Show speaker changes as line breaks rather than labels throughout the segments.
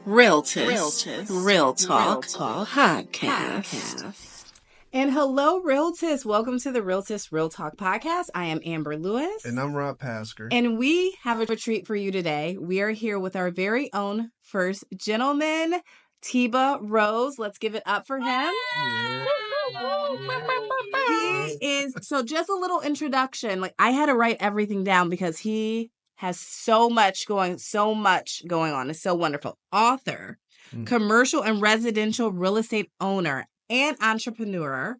Realtist Real Talk Podcast.
And hello, Realtist. Welcome to the Realtist Real Talk Podcast. I am Amber Lewis.
And I'm Pasker.
And we have a treat for you today. We are here with our very own First Gentleman, Teeba Rose. Let's give it up for him. He is, so just a little introduction. Like, I had to write everything down because he has so much going on. It's so wonderful. Author, commercial and residential real estate owner, and entrepreneur,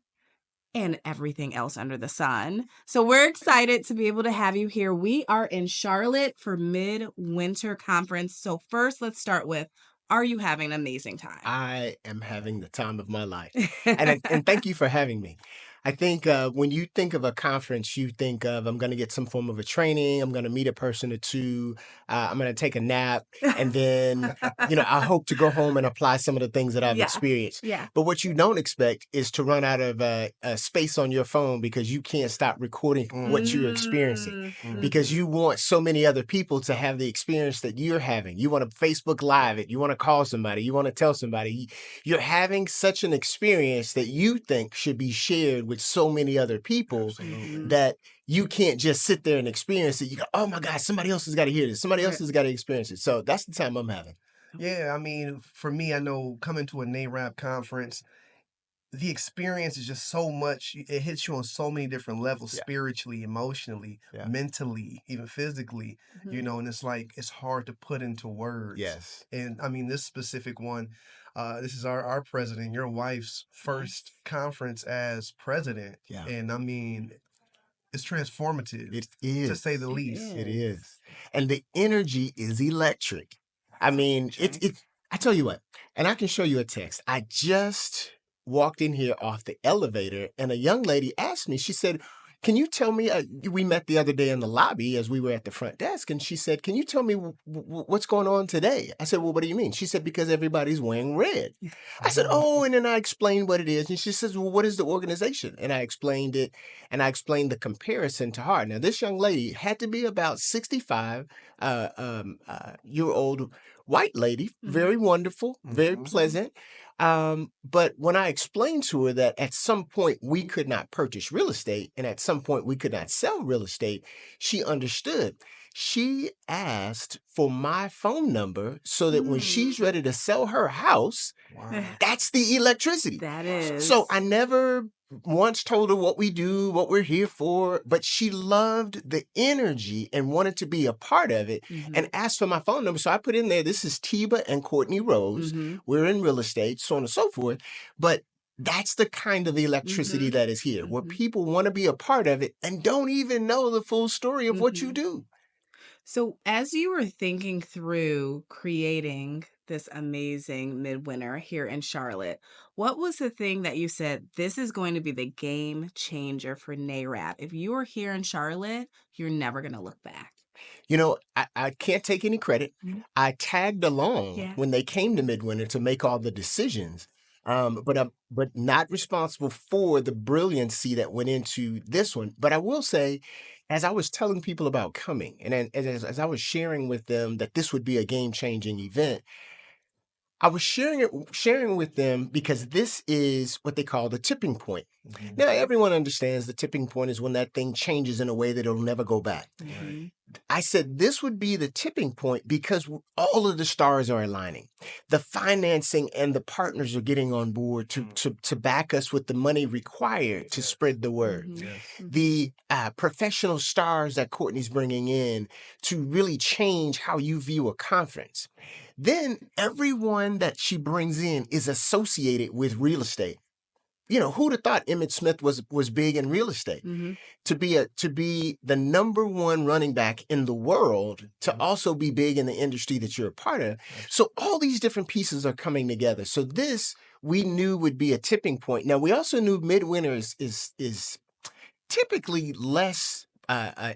and everything else under the sun. So we're excited to be able to have you here. We are in Charlotte for Midwinter Conference. So first, let's start with, are you having an amazing time?
I am having the time of my life. And thank you for having me. I think when you think of a conference, you think of, I'm going to get some form of a training. I'm going to meet a person or two. I'm going to take a nap. And then, I hope to go home and apply some of the things that I've experienced.
Yeah.
But what you don't expect is to run out of space on your phone because you can't stop recording what you're experiencing. Because you want so many other people to have the experience that you're having. You want to Facebook Live it. You want to call somebody. You want to tell somebody. You're having such an experience that you think should be shared with so many other people that you can't just sit there and experience it. You go, oh my God, somebody else has got to hear this. Somebody else has got to experience it. So that's the time I'm having.
Yeah, I mean, for me, I know coming to a NAREB conference, the experience is just so much. It hits you on so many different levels, spiritually, emotionally, mentally, even physically, and it's like, it's hard to put into words.
Yes.
And I mean, this specific one, this is our president, your wife's first conference as president. Yeah. And I mean, it's transformative.
It is.
To say the least.
It is. And the energy is electric. I mean, I tell you what, and I can show you a text. I just walked in here off the elevator and a young lady asked me, she said, can you tell me, we met the other day in the lobby as we were at the front desk, and she said, can you tell me what's going on today? I said, well, what do you mean? She said, because everybody's wearing red. I said, oh, and then I explained what it is. And she says, well, what is the organization? And I explained it, and I explained the comparison to her. Now, this young lady had to be about 65 year old white lady, very wonderful, very pleasant. But when I explained to her that at some point we could not purchase real estate and at some point we could not sell real estate, she understood. She asked for my phone number so that when she's ready to sell her house, that's the electricity.
That is.
So I never once told her what we do, what we're here for, but she loved the energy and wanted to be a part of it and asked for my phone number. So I put in there, this is Teeba and Courtney Rose. We're in real estate, so on and so forth. But that's the kind of electricity that is here, where people want to be a part of it and don't even know the full story of what you do.
So as you were thinking through creating this amazing Midwinter here in Charlotte, what was the thing that you said, this is going to be the game changer for NAREB? If you are here in Charlotte, you're never going to look back.
I can't take any credit. I tagged along when they came to Midwinter to make all the decisions. But not responsible for the brilliancy that went into this one. But I will say, as I was telling people about coming, and as I was sharing with them that this would be a game-changing event, I was sharing with them because this is what they call the tipping point. Now, everyone understands the tipping point is when that thing changes in a way that it'll never go back. I said this would be the tipping point because all of the stars are aligning. The financing and the partners are getting on board to back us with the money required to spread the word. The professional stars that Courtney's bringing in to really change how you view a conference. Then everyone that she brings in is associated with real estate. Who'd have thought Emmitt Smith was big in real estate? To be the number one running back in the world, to also be big in the industry that you're a part of. So all these different pieces are coming together. So this we knew would be a tipping point. Now we also knew Midwinter is typically less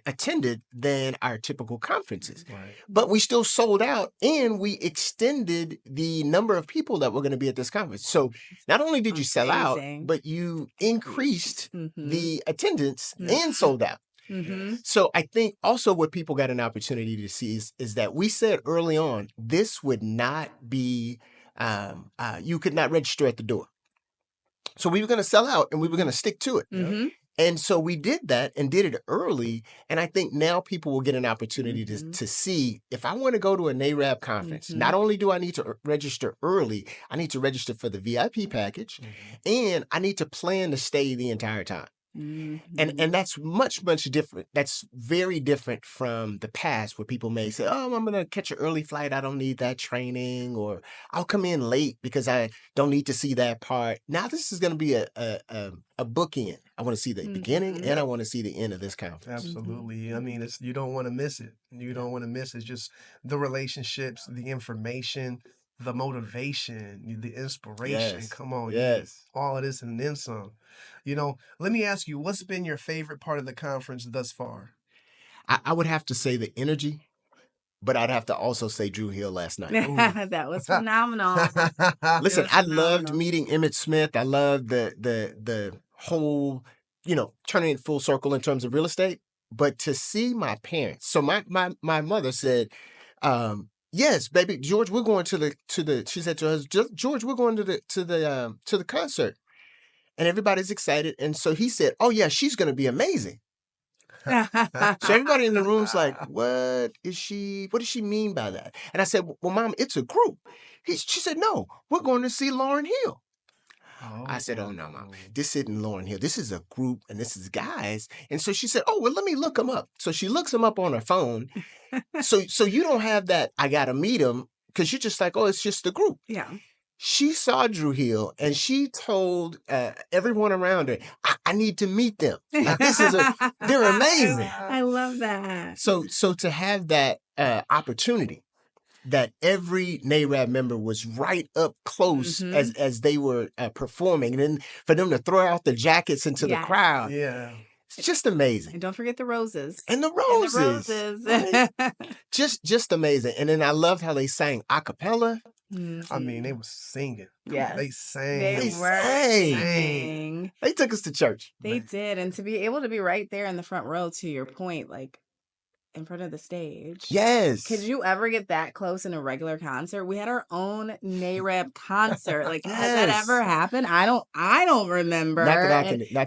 attended than our typical conferences. But we still sold out and we extended the number of people that were going to be at this conference. So not only did you sell out, but you increased the attendance and sold out. So I think also what people got an opportunity to see is that we said early on, this would not be, you could not register at the door. So we were going to sell out and we were going to stick to it. And so we did that and did it early. And I think now people will get an opportunity to see, if I want to go to a NAREB conference, not only do I need to register early, I need to register for the VIP package, and I need to plan to stay the entire time. And that's much different. That's very different from the past, where people may say, oh, I'm going to catch an early flight. I don't need that training, or I'll come in late because I don't need to see that part. Now this is going to be a bookend. I want to see the beginning and I want to see the end of this conference.
Absolutely. I mean, you don't want to miss it. You don't want to miss it. Just the relationships, the information, the motivation, the inspiration.
Yes.
Come on.
Yes.
All of this and then some. Let me ask you, what's been your favorite part of the conference thus far?
I would have to say the energy, but I'd have to also say Drew Hill last night.
That was phenomenal.
Listen, I loved meeting Emmett Smith. I loved the whole, turning it full circle in terms of real estate. But to see my parents, so my mother said, yes, baby, George, we're going to the. She said to us, George, we're going to the concert, and everybody's excited. And so he said, oh yeah, she's going to be amazing. So everybody in the room's like, what does she mean by that? And I said, well, Mom, it's a group. She said, no, we're going to see Lauryn Hill. I said, oh, no, Mom, this isn't Lauryn Hill. This is a group, and this is guys. And so she said, oh, well, let me look them up. So she looks them up on her phone. So you don't have that, I got to meet them, because you're just like, oh, it's just a group.
Yeah.
She saw Drew Hill, and she told everyone around her, I need to meet them. Like, they're amazing.
I love that.
So to have that opportunity, that every NAREB member was right up close as they were performing, and then for them to throw out the jackets into the crowd.
Yeah.
It's just amazing.
And don't forget the roses.
And the roses. Right? just amazing. And then I loved how they sang a cappella.
I mean, they were singing.
Yes.
They sang.
They sang.
They took us to church.
They did. And to be able to be right there in the front row, to your point, like in front of the stage.
Yes.
Could you ever get that close in a regular concert? We had our own NAREB concert. Like, has that ever happened? I don't remember
not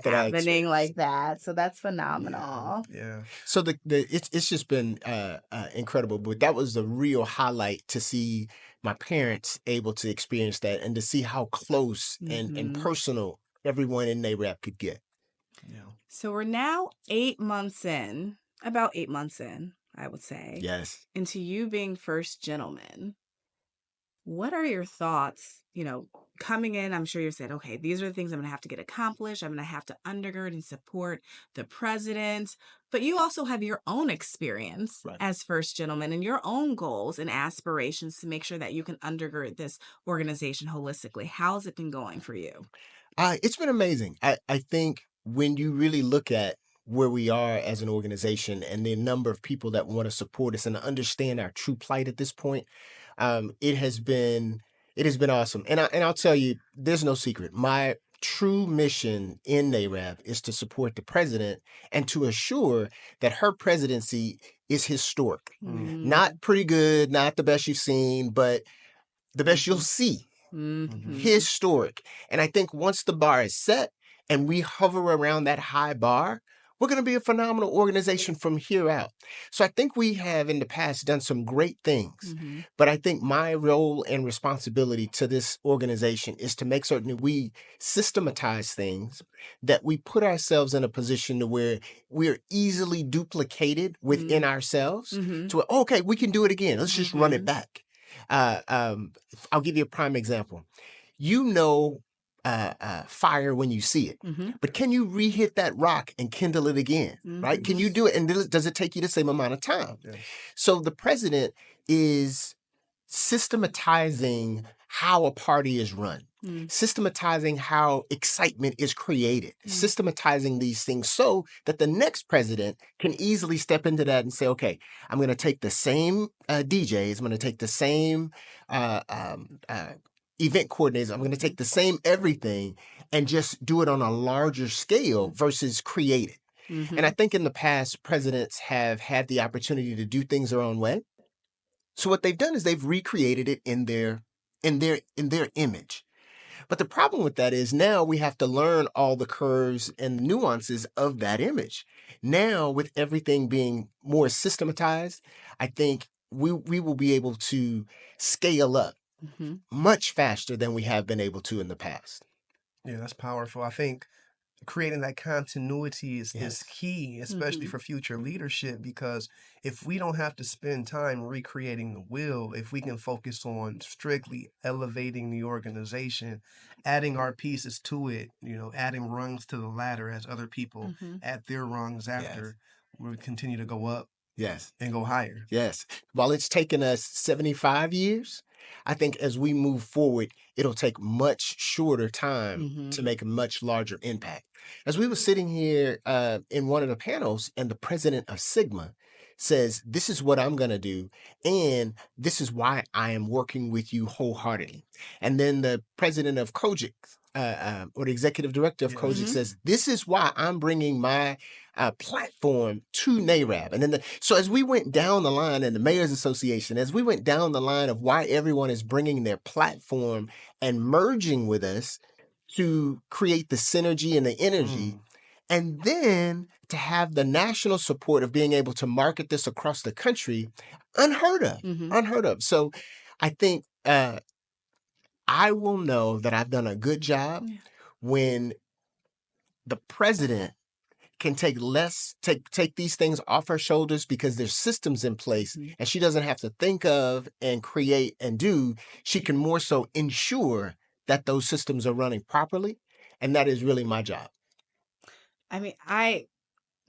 that
happening like that. So that's phenomenal.
Yeah.
So it's just been incredible. But that was the real highlight, to see my parents able to experience that, and to see how close and personal everyone in NAREB could get.
Yeah.
So we're now 8 months in. About 8 months in, I would say.
Yes.
Into you being First Gentleman. What are your thoughts, coming in? I'm sure you said, okay, these are the things I'm going to have to get accomplished. I'm going to have to undergird and support the president. But you also have your own experience as First Gentleman, and your own goals and aspirations to make sure that you can undergird this organization holistically. How's it been going for you?
It's been amazing. I think when you really look at where we are as an organization and the number of people that want to support us and understand our true plight at this point, it has been awesome. And I'll tell you, there's no secret. My true mission in NAREB is to support the president and to assure that her presidency is historic. Not pretty good, not the best you've seen, but the best you'll see. Historic. And I think once the bar is set and we hover around that high bar, we're going to be a phenomenal organization from here out. So I think we have in the past done some great things, but I think my role and responsibility to this organization is to make certain that we systematize things, that we put ourselves in a position to where we're easily duplicated within ourselves to where, okay, we can do it again. Let's just run it back. I'll give you a prime example. Fire when you see it, but can you re-hit that rock and kindle it again, right? Can you do it? And does it take you the same amount of time? Yeah. So the president is systematizing how a party is run, systematizing how excitement is created, systematizing these things so that the next president can easily step into that and say, okay, I'm going to take the same DJs, I'm going to take the same event coordinators, I'm going to take the same everything and just do it on a larger scale versus create it. And I think in the past, presidents have had the opportunity to do things their own way. So what they've done is they've recreated it in their image. But the problem with that is now we have to learn all the curves and nuances of that image. Now, with everything being more systematized, I think we will be able to scale up much faster than we have been able to in the past.
Yeah, that's powerful. I think creating that continuity is key, especially for future leadership, because if we don't have to spend time recreating the wheel, if we can focus on strictly elevating the organization, adding our pieces to it, adding rungs to the ladder as other people add their rungs after, we'll continue to go up and go higher.
Yes. While it's taken us 75 years, I think as we move forward, it'll take much shorter time to make a much larger impact. As we were sitting here in one of the panels, and the president of Sigma says, this is what I'm going to do, and this is why I am working with you wholeheartedly. And then the president of Kojic, or the executive director of Kojic says, this is why I'm bringing my platform to NAREB. And then so as we went down the line, and the Mayor's Association, as we went down the line of why everyone is bringing their platform and merging with us to create the synergy and the energy, and then to have the national support of being able to market this across the country, unheard of. So I think I will know that I've done a good job when the president can take these things off her shoulders, because there's systems in place and she doesn't have to think of and create and do. She can more so ensure that those systems are running properly. And that is really my job.
I mean,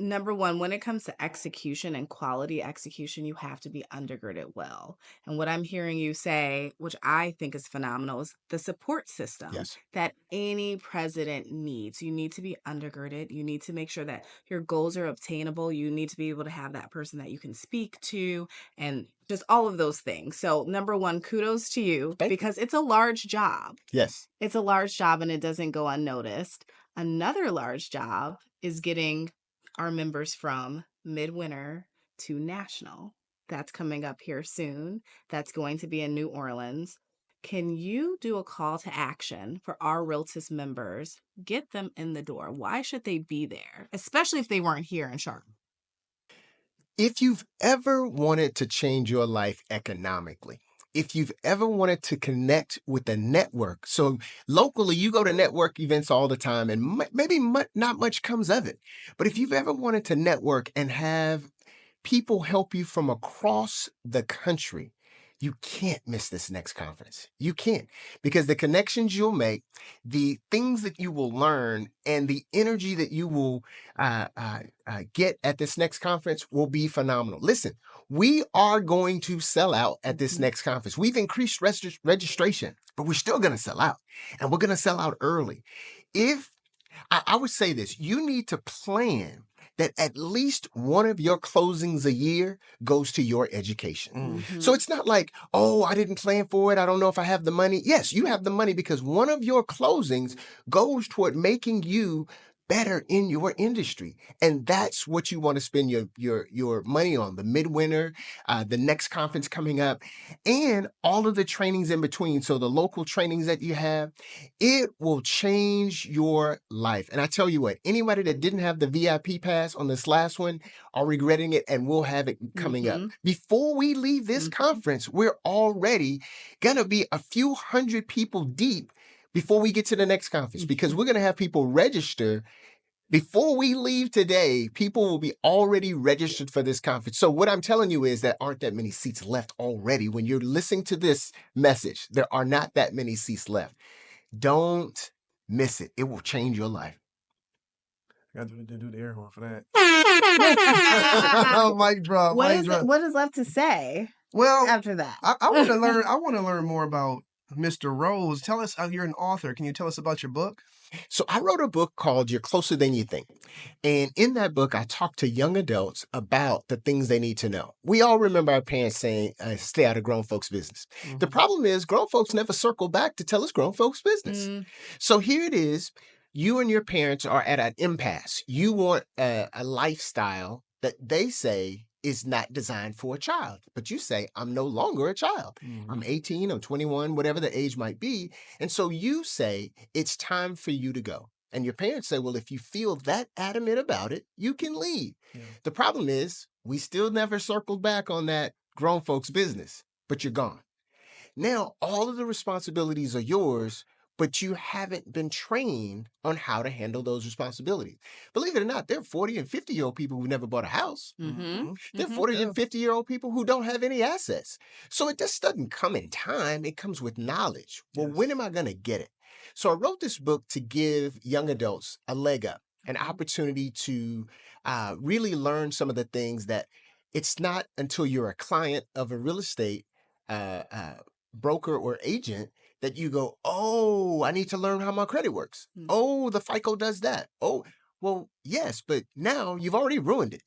number one, when it comes to execution and quality execution, you have to be undergirded well. And what I'm hearing you say, which I think is phenomenal, is the support system that any president needs. You need to be undergirded. You need to make sure that your goals are obtainable. You need to be able to have that person that you can speak to, and just all of those things. So number one, kudos to you, because it's a large job.
Yes.
It's a large job, and it doesn't go unnoticed. Another large job is getting our members from Midwinter to National. That's coming up here soon. That's going to be in New Orleans. Can you do a call to action for our Realtist members? Get them in the door. Why should they be there, especially if they weren't here in Charlotte?
If you've ever wanted to change your life economically, if you've ever wanted to connect with a network, so locally you go to network events all the time and maybe not much comes of it. But if you've ever wanted to network and have people help you from across the country, you can't miss this next conference. You can't, because the connections you'll make, the things that you will learn, and the energy that you will get at this next conference will be phenomenal. Listen, we are going to sell out at this next conference. We've increased registration, but we're still going to sell out, and we're going to sell out early. If I would say this, you need to plan that at least one of your closings a year goes to your education. So it's not like, oh, I didn't plan for it, I don't know if I have the money. Yes, you have the money, because one of your closings goes toward making you better in your industry. And that's what you want to spend your money on. The Midwinter, the next conference coming up, and all of the trainings in between. So the local trainings that you have, it will change your life. And I tell you what, anybody that didn't have the VIP pass on this last one are regretting it, and we'll have it coming up. Before we leave this conference, we're already going to be a few hundred people deep before we get to the next conference, because we're going to have people register. Before we leave today, people will be already registered for this conference. So what I'm telling you is that aren't that many seats left already. When you're listening to this message, there are not that many seats left. Don't miss it. It will change your life.
I got to do the air horn for that. Mic drop.
What is left to say?
Well,
after that,
I want to learn. I want to learn more about Mr. Rose. Tell us. You're an author. Can you tell us about your book?
So I wrote a book called You're Closer Than You Think. And in that book, I talk to young adults about the things they need to know. We all remember our parents saying, stay out of grown folks' business. The problem is grown folks never circle back to tell us grown folks' business. So here it is. you and your parents are at an impasse. You want a lifestyle that they say is not designed for a child. But you say, I'm no longer a child. I'm 18, I'm 21, whatever the age might be. And so you say, it's time for you to go. And your parents say, well, if you feel that adamant about it, you can leave. Yeah. The problem is, we still never circled back on that grown folks business, but you're gone. Now, all of the responsibilities are yours, but you haven't been trained on how to handle those responsibilities. Believe it or not, there are 40 and 50-year-old people who never bought a house. There are 40 and 50-year-old people who don't have any assets. So it just doesn't come in time. It comes with knowledge. Well, when am I going to get it? So I wrote this book to give young adults a leg up, an opportunity to really learn some of the things that it's not until you're a client of a real estate broker or agent that you go, oh, I need to learn how my credit works. Oh, the FICO does that. Oh, well, yes, but now you've already ruined it.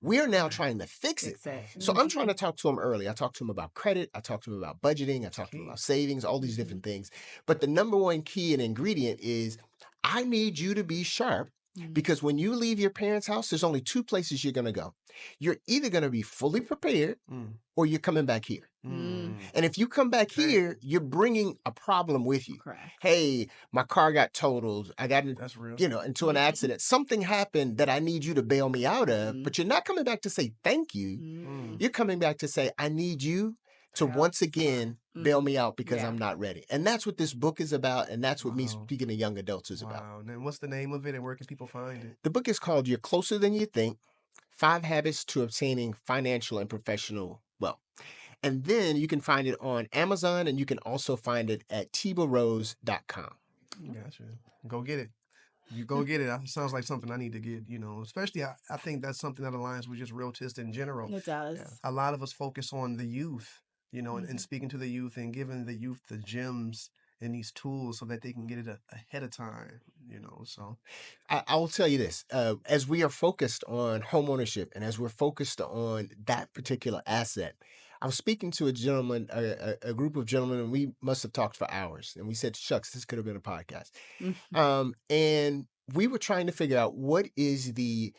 We're now trying to fix it. So I'm trying to talk to them early. I talk to them about credit. I talk to them about budgeting. I talk to them about savings, all these different things. But the number one key and ingredient is I need you to be sharp, because when you leave your parents' house, there's only two places you're going to go. You're either going to be fully prepared or you're coming back here. And if you come back here, you're bringing a problem with you. Correct. Hey, my car got totaled. I got into an accident. Something happened that I need you to bail me out of, but you're not coming back to say thank you. You're coming back to say, I need you to once again bail me out because I'm not ready. And that's what this book is about. And that's what me speaking to young adults is about.
And what's the name of it and where can people find it?
The book is called You're Closer Than You Think, 5 Habits to Obtaining Financial and Professional Wealth. And then you can find it on Amazon, and you can also find it at teebarose.com.
Gotcha. Go get it. You go get it. It sounds like something I need to get, especially I think that's something that aligns with just Realtist in general.
It does.
A lot of us focus on the youth, and speaking to the youth and giving the youth the gems and these tools so that they can get it ahead of time, so.
I will tell you this, as we are focused on homeownership and as we're focused on that particular asset, I was speaking to a gentleman, a group of gentlemen, and we must have talked for hours. And we said, shucks, this could have been a podcast. And we were trying to figure out what is the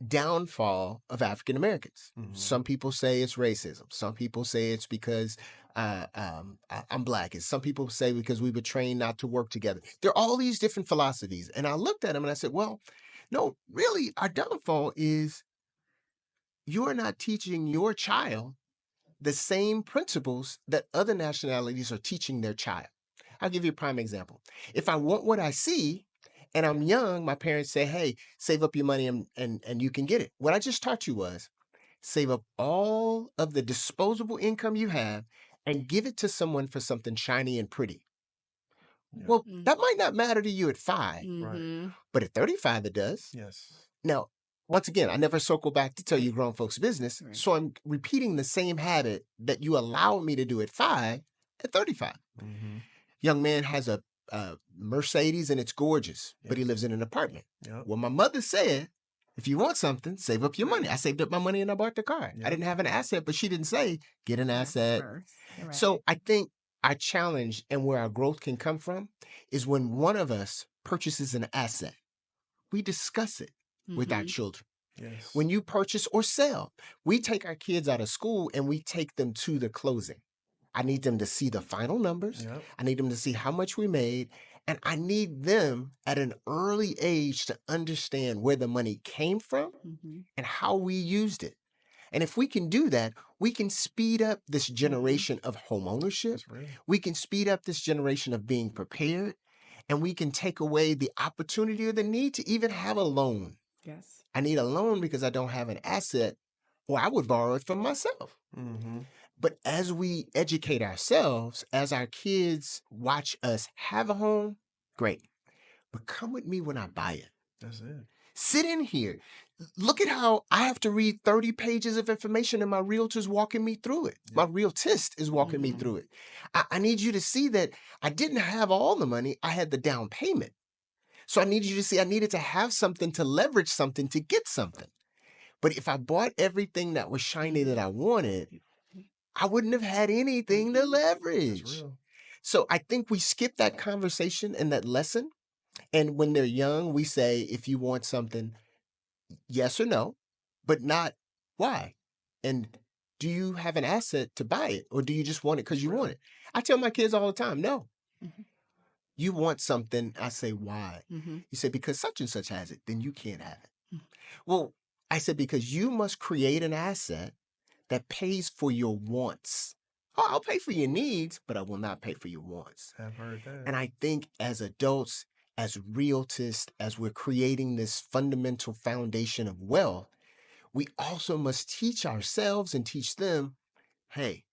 downfall of African Americans. Some people say it's racism. Some people say it's because I'm Black. And some people say because we were trained not to work together. There are all these different philosophies. And I looked at them and I said, well, no, really, our downfall is you're not teaching your child the same principles that other nationalities are teaching their child. I'll give you a prime example. If I want what I see and I'm young, my parents say, hey, save up your money and you can get it. What I just taught you was save up all of the disposable income you have and give it to someone for something shiny and pretty. Yeah. Well, that might not matter to you at 5, right? But at 35, it does.
Yes.
Now, once again, I never circle back to tell you grown folks business. Right. So I'm repeating the same habit that you allowed me to do at 5 at 35. Young man has a Mercedes and it's gorgeous, but he lives in an apartment. Well, my mother said, if you want something, save up your money. I saved up my money and I bought the car. I didn't have an asset, but she didn't say, get an asset. Right. So I think our challenge and where our growth can come from is when one of us purchases an asset, we discuss it with our children. Yes. When you purchase or sell, we take our kids out of school and we take them to the closing. I need them to see the final numbers. I need them to see how much we made. And I need them at an early age to understand where the money came from and how we used it. And if we can do that, we can speed up this generation of homeownership. We can speed up this generation of being prepared. And we can take away the opportunity or the need to even have a loan. Yes. I need a loan because I don't have an asset, or I would borrow it from myself. But as we educate ourselves, as our kids watch us have a home, great. But come with me when I buy it.
That's it.
Sit in here. Look at how I have to read 30 pages of information and my realtor's walking me through it. My realtist is walking me through it. I need you to see that I didn't have all the money. I had the down payment. So I need you to see I needed to have something to leverage something to get something. But if I bought everything that was shiny that I wanted, I wouldn't have had anything to leverage. So I think we skip that conversation and that lesson. And when they're young, we say, if you want something, yes or no, but not why. And do you have an asset to buy it, or do you just want it because you want it? I tell my kids all the time, no. Mm-hmm. You want something, I say, why? Mm-hmm. You say, because such and such has it, then you can't have it. Mm-hmm. Well, I said, because you must create an asset that pays for your wants. Oh, I'll pay for your needs, but I will not pay for your wants.
I've heard that.
And I think as adults, as realtists, as we're creating this fundamental foundation of wealth, we also must teach ourselves and teach them, hey,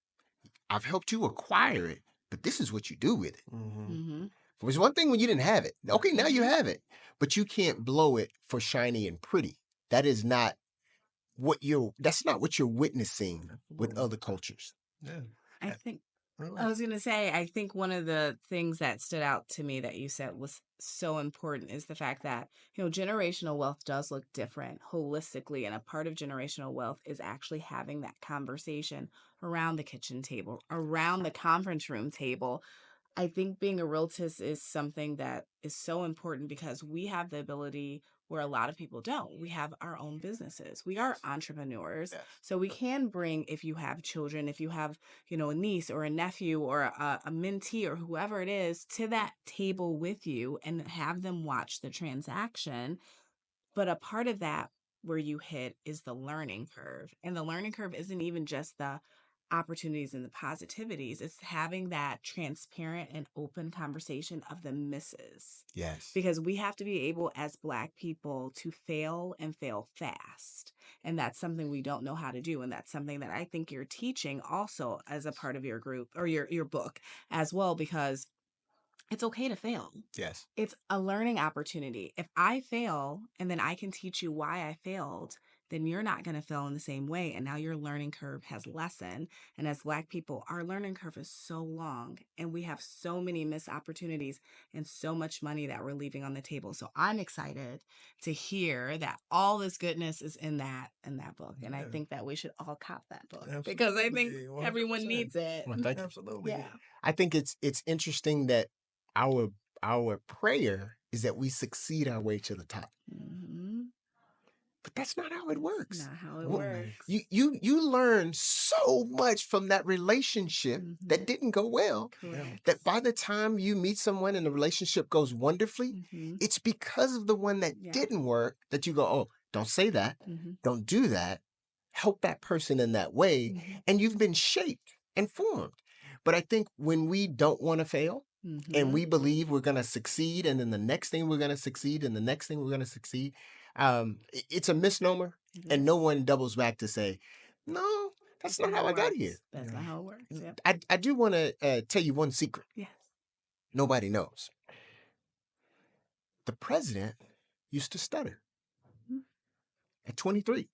I've helped you acquire it, but this is what you do with it. Mm-hmm. Mm-hmm. It was one thing when you didn't have it. Okay, now you have it, but you can't blow it for shiny and pretty. That is not that's not what you're witnessing with other cultures.
Yeah.
I think I was going to say, I think one of the things that stood out to me that you said was so important is the fact that, generational wealth does look different holistically. And a part of generational wealth is actually having that conversation around the kitchen table, around the conference room table. I think being a realtist is something that is so important because we have the ability where a lot of people don't. We have our own businesses. We are entrepreneurs. Yeah. So we can bring, if you have children, if you have, a niece or a nephew or a mentee or whoever it is, to that table with you and have them watch the transaction. But a part of that where you hit is the learning curve. And the learning curve isn't even just the opportunities and the positivities. It's having that transparent and open conversation of the misses.
Yes.
Because we have to be able as Black people to fail and fail fast. And that's something we don't know how to do. And that's something that I think you're teaching also as a part of your group or your book as well, because it's okay to fail.
Yes.
It's a learning opportunity. If I fail and then I can teach you why I failed, then you're not going to fail in the same way. And now your learning curve has lessened. And as Black people, our learning curve is so long and we have so many missed opportunities and so much money that we're leaving on the table. So I'm excited to hear that all this goodness is in that book. And I think that we should all cop that book. Absolutely. Because I think 100%. Everyone needs it.
Well,
absolutely.
Yeah.
I think it's interesting that our prayer is that we succeed our way to the top. Mm-hmm. But that's not how it works.
Not how it works.
You learn so much from that relationship that didn't go well.
Correct.
That by the time you meet someone and the relationship goes wonderfully, it's because of the one that didn't work that you go, oh, don't say that. Don't do that. Help that person in that way. And you've been shaped and formed. But I think when we don't want to fail, and we believe we're going to succeed, and then the next thing we're going to succeed, and the next thing we're going to succeed, it's a misnomer, and no one doubles back to say, no, that's not how I got here.
That's not how it works. Yep.
I do want to tell you one secret.
Yes.
Nobody knows. The president used to stutter. At 23,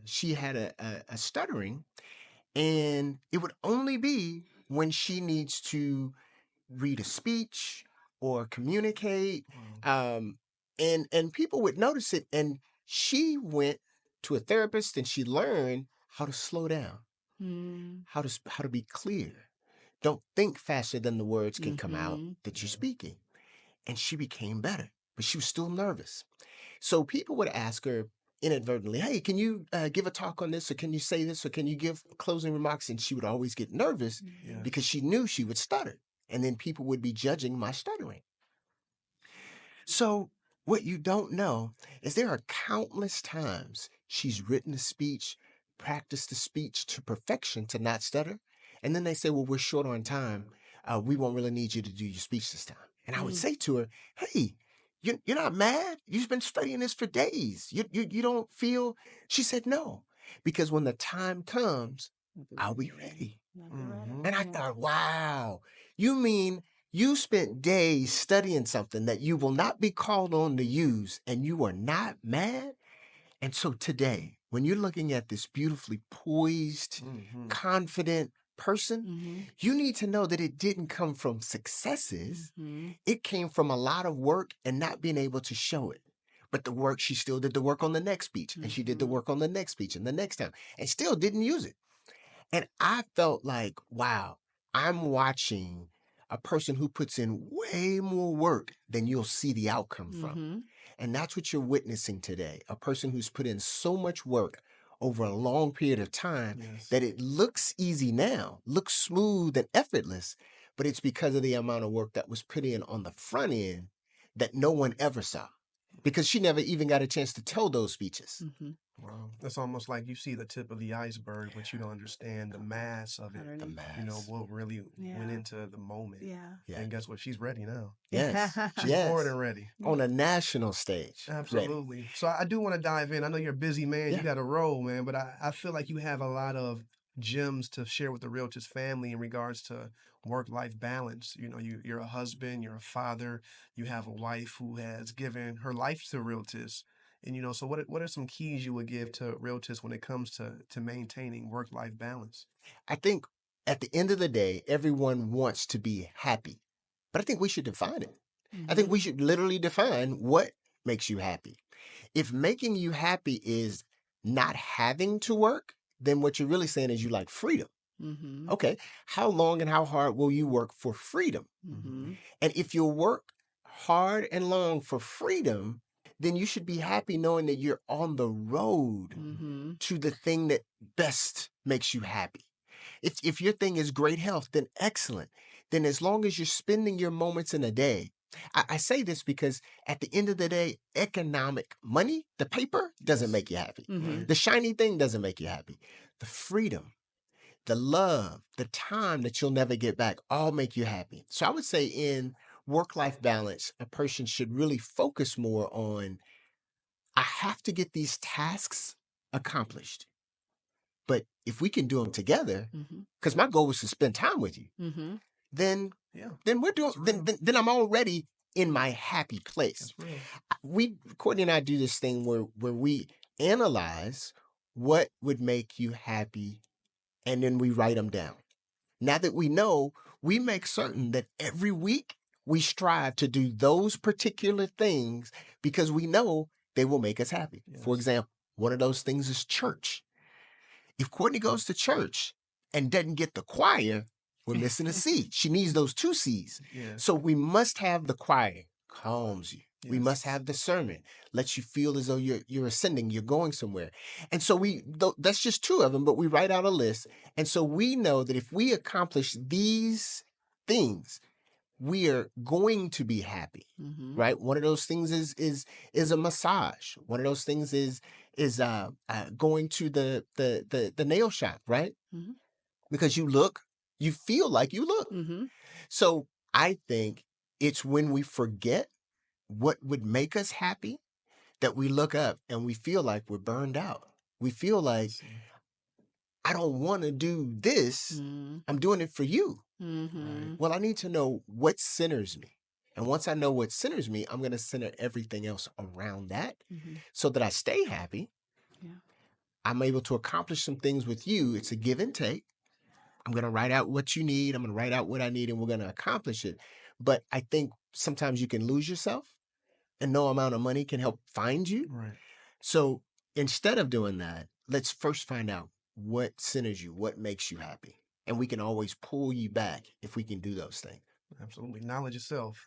she had a stuttering, and it would only be when she needs to read a speech or communicate, and people would notice it. And she went to a therapist and she learned how to slow down, how to be clear. Don't think faster than the words can come out that you're speaking. And she became better, but she was still nervous. So people would ask her inadvertently, hey, can you give a talk on this, or can you say this, or can you give closing remarks? And she would always get nervous because she knew she would stutter. And then people would be judging my stuttering. So what you don't know is there are countless times she's written a speech, practiced the speech to perfection to not stutter. And then they say, well, we're short on time. We won't really need you to do your speech this time. And I would say to her, hey, you're not mad? You've been studying this for days. You don't feel... She said, no, because when the time comes, I'll be ready. And I thought, wow, you mean you spent days studying something that you will not be called on to use, and you are not mad? And so today, when you're looking at this beautifully poised, confident person, you need to know that it didn't come from successes. It came from a lot of work and not being able to show it. But the work, she still did the work on the next speech, and she did the work on the next speech and the next time, and still didn't use it. And I felt like, wow, I'm watching a person who puts in way more work than you'll see the outcome from.
Mm-hmm.
And that's what you're witnessing today. A person who's put in so much work over a long period of time that it looks easy now, looks smooth and effortless, but it's because of the amount of work that was put in on the front end that no one ever saw, because she never even got a chance to tell those speeches.
Mm-hmm.
Wow. That's almost like you see the tip of the iceberg, but you don't understand the mass of it.
The mass.
You know, what really went into the moment.
Yeah.
And guess what? She's ready now.
Yes.
She's more than ready.
On a national stage.
Absolutely.
Ready.
So I do want to dive in. I know you're a busy man.
Yeah.
You got a role, man, but I feel like you have a lot of gems to share with the Realtist family in regards to work-life balance. You know, you're a husband, you're a father, you have a wife who has given her life to Realtist. And, you know, so what are some keys you would give to Realtist when it comes to maintaining work-life balance?
I think at the end of the day, everyone wants to be happy, but I think we should define it.
Mm-hmm.
I think we should literally define what makes you happy. If making you happy is not having to work, then what you're really saying is you like freedom.
Mm-hmm.
Okay, how long and how hard will you work for freedom?
Mm-hmm.
And if you work hard and long for freedom, then you should be happy knowing that you're on the road to the thing that best makes you happy. If your thing is great health, then excellent. Then as long as you're spending your moments in a day, I say this because at the end of the day, economic money, the paper, doesn't make you happy.
Mm-hmm.
The shiny thing doesn't make you happy. The freedom, the love, the time that you'll never get back all make you happy. So I would say in work-life balance, a person should really focus more on, I have to get these tasks accomplished. But if we can do them together, because my goal was to spend time with you, then we're doing. Then I'm already in my happy place. Courtney and I do this thing where we analyze what would make you happy, and then we write them down. Now that we know, we make certain that every week we strive to do those particular things because we know they will make us happy. For example, one of those things is church. If Courtney goes to church and doesn't get the choir, we're missing a C. She needs those 2 C's. So we must have the choir, calms you. We must have the sermon, lets you feel as though you're ascending, you're going somewhere. And so that's just 2 of them, but we write out a list. And so we know that if we accomplish these things, we are going to be happy, right? One of those things is a massage. One of those things is going to the nail shop, right? Because you feel like you look. So I think it's when we forget what would make us happy that we look up and we feel like we're burned out. We feel like, I don't want to do this. I'm doing it for you. Well, I need to know what centers me. And once I know what centers me, I'm going to center everything else around that so that I stay happy. I'm able to accomplish some things with you. It's a give and take. I'm going to write out what you need. I'm going to write out what I need, and we're going to accomplish it. But I think sometimes you can lose yourself, and no amount of money can help find you. So instead of doing that, let's first find out what centers you, what makes you happy. And we can always pull you back if we can do those things.
Absolutely. Knowledge yourself.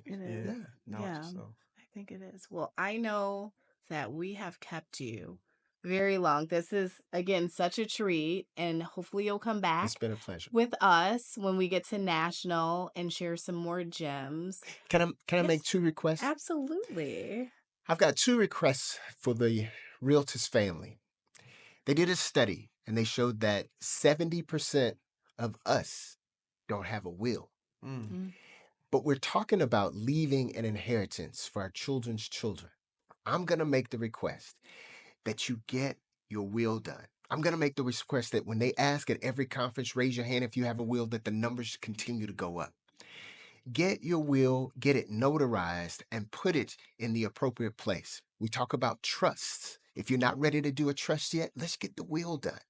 It is.
Knowledge yourself.
I think it is. Well, I know that we have kept you very long. This is, again, such a treat, and hopefully you'll come back.
It's been a pleasure.
With us when we get to National and share some more gems.
Can I make 2 requests?
Absolutely.
I've got 2 requests for the Realtist family. They did a study, and they showed that 70% of us don't have a will. But we're talking about leaving an inheritance for our children's children. I'm going to make the request that you get your will done. I'm going to make the request that when they ask at every conference, raise your hand if you have a will, that the numbers continue to go up. Get your will, get it notarized, and put it in the appropriate place. We talk about trusts. If you're not ready to do a trust yet, let's get the will done.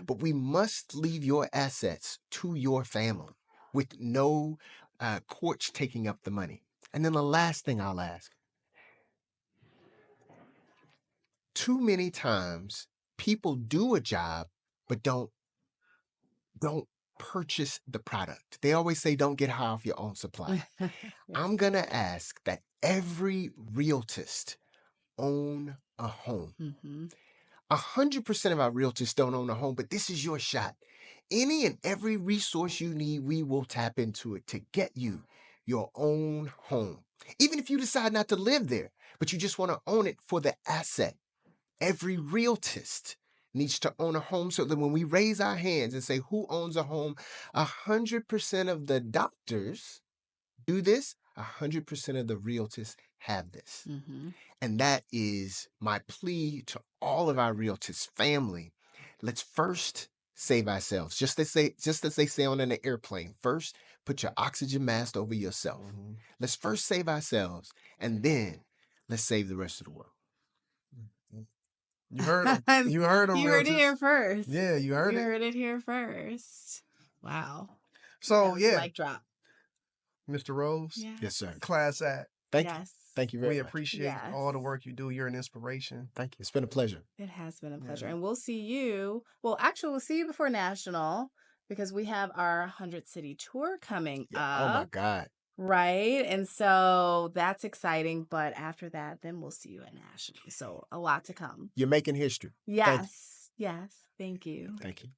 But we must leave your assets to your family with no courts taking up the money. And then the last thing I'll ask. Too many times people do a job, but don't purchase the product. They always say don't get high off your own supply.
Yes.
I'm going to ask that every realtist own a home. 100% of our realtors don't own a home, but this is your shot. Any and every resource you need, we will tap into it to get you your own home. Even if you decide not to live there, but you just want to own it for the asset. Every realtist needs to own a home so that when we raise our hands and say, who owns a home? 100% of the doctors do this. 100% of the realtors have this. And that is my plea to all of our realtors family. Let's first save ourselves. Just as they say on an airplane, first put your oxygen mask over yourself. Let's first save ourselves, and then let's save the rest of the world.
You heard him. You heard him.
You heard it here first.
Yeah, you heard it.
You heard it here first. Wow.
So yeah,
mic drop.
Mr. Rose.
Yeah.
Yes, sir.
Class act.
Thank you. Thank you very
We
much.
appreciate all the work you do. You're an inspiration.
Thank you. It's been a pleasure.
It has been a pleasure. And we'll see you. Well, actually, we'll see you before National because we have our 100 city tour coming up.
Oh, my God.
Right. And so that's exciting. But after that, then we'll see you at National. So a lot to come.
You're making history.
Yes. Yes. Thank you.
Thank you.